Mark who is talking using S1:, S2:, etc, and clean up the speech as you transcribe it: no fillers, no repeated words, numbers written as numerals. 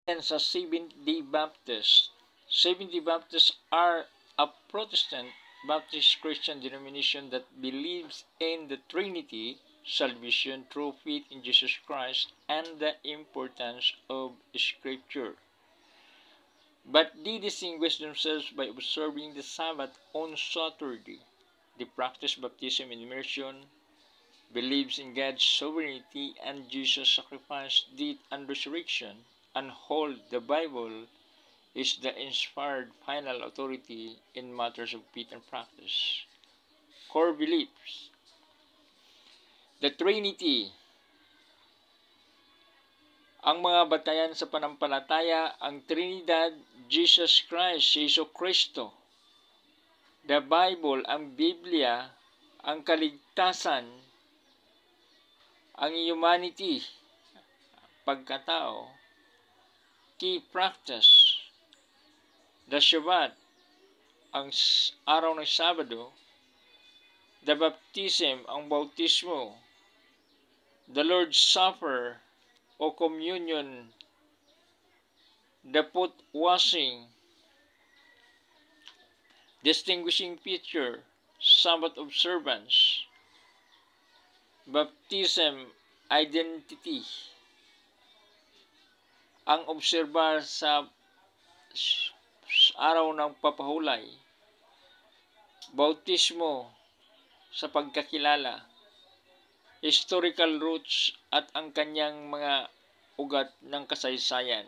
S1: Sa Seventh-day Baptist. Seventh-day Baptists are a Protestant Baptist Christian denomination that believes in the Trinity, salvation through faith in Jesus Christ, and the importance of Scripture. But they distinguish themselves by observing the Sabbath on Saturday. They practice baptism and immersion, believes in God's sovereignty and Jesus' sacrifice, death, and resurrection, and hold the Bible is the inspired final authority in matters of faith and practice. Core beliefs. The Trinity. Ang mga batayan sa panampalataya, ang Trinidad, Jesus Christ, Jesu Kristo. The Bible, ang Biblia, ang kaligtasan, ang humanity, pagkatao. Key practice. The Shabbat, ang araw ng Sabado. The baptism, ang bautismo. The Lord's Supper o communion. The foot washing. Distinguishing feature, Sabbath observance. Baptism, identity. Ang obserbar sa araw ng papahulay. Bautismo, sa pagkakilala. Historical roots at ang kanyang mga ugat ng kasaysayan.